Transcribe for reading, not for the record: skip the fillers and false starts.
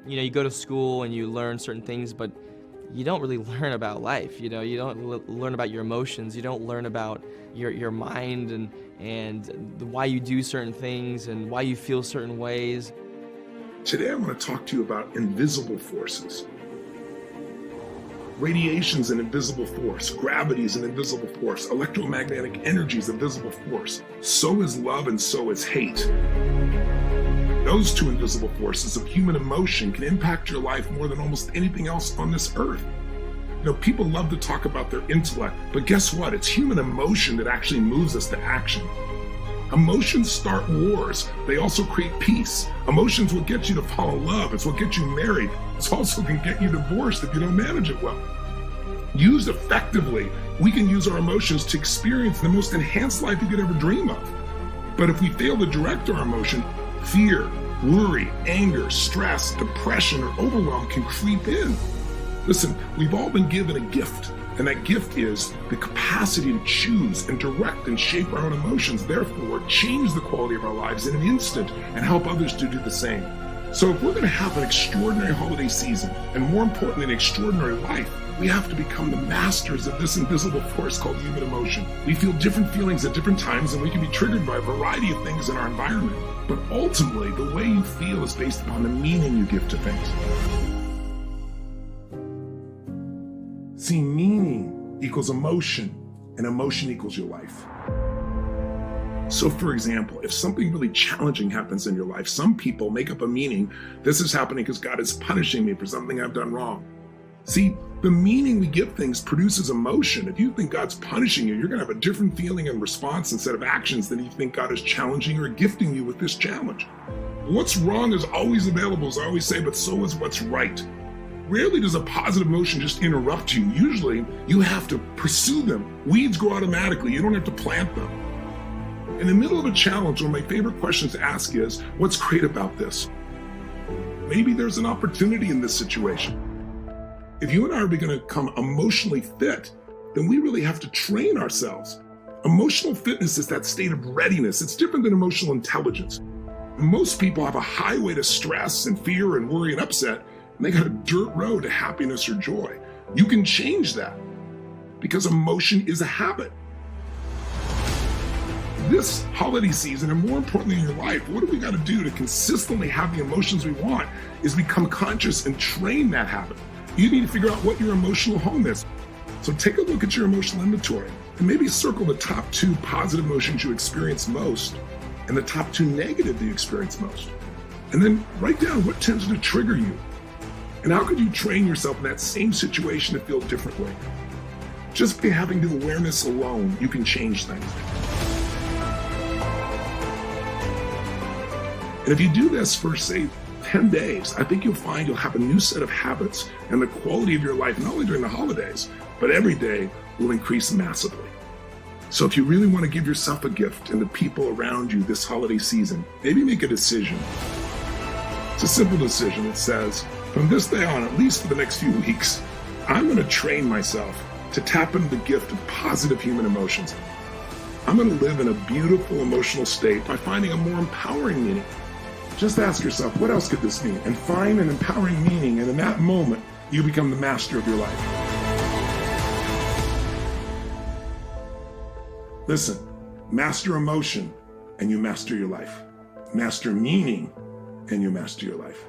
You know, you go to school and you learn certain things, but you don't really learn about life. You know, you don't learn about your emotions. You don't learn about your mind and why you do certain things and why you feel certain ways. Today I want to talk to you about invisible forces. Radiation is an invisible force. Gravity is an invisible force. Electromagnetic energy is a visible force. So is love and so is hate. Those two invisible forces of human emotion can impact your life more than almost anything else on this earth. You know, people love to talk about their intellect, but guess what? It's human emotion that actually moves us to action. Emotions start wars. They also create peace. Emotions will get you to fall in love. It's what gets you married. It's also can get you divorced if you don't manage it well. Used effectively, we can use our emotions to experience the most enhanced life you could ever dream of. But if we fail to direct our emotion, fear, worry, anger, stress, depression, or overwhelm can creep in. Listen, we've all been given a gift, and that gift is the capacity to choose and direct and shape our own emotions, therefore change the quality of our lives in an instant and help others to do the same. So if we're going to have an extraordinary holiday season, and more importantly, an extraordinary life, we have to become the masters of this invisible force called human emotion. We feel different feelings at different times, and we can be triggered by a variety of things in our environment. But ultimately, the way you feel is based upon the meaning you give to things. See, meaning equals emotion, and emotion equals your life. So for example, if something really challenging happens in your life, some people make up a meaning, this is happening because God is punishing me for something I've done wrong. See, the meaning we give things produces emotion. If you think God's punishing you, you're going to have a different feeling and response instead of actions than you think God is challenging or gifting you with this challenge. What's wrong is always available, as I always say, but so is what's right. Rarely does a positive emotion just interrupt you. Usually, you have to pursue them. Weeds grow automatically. You don't have to plant them. In the middle of a challenge, one of my favorite questions to ask is, what's great about this? Maybe there's an opportunity in this situation. If you and I are going to become emotionally fit, then we really have to train ourselves. Emotional fitness is that state of readiness. It's different than emotional intelligence. Most people have a highway to stress and fear and worry and upset, and they got a dirt road to happiness or joy. You can change that because emotion is a habit. This holiday season, and more importantly in your life, what do we got to do to consistently have the emotions we want is become conscious and train that habit. You need to figure out what your emotional home is. So take a look at your emotional inventory and maybe circle the top 2 positive emotions you experience most and the top 2 negative that you experience most. And then write down what tends to trigger you. And how could you train yourself in that same situation to feel differently? Just by having the awareness alone, you can change things. And if you do this for, say, 10 days, I think you'll find you'll have a new set of habits, and the quality of your life, not only during the holidays, but every day, will increase massively. So if you really want to give yourself a gift and the people around you this holiday season, maybe make a decision. It's a simple decision. It says, from this day on, at least for the next few weeks, I'm going to train myself to tap into the gift of positive human emotions. I'm going to live in a beautiful emotional state by finding a more empowering meaning. Just ask yourself, what else could this mean? And find an empowering meaning, and in that moment, you become the master of your life. Listen, master emotion, and you master your life. Master meaning, and you master your life.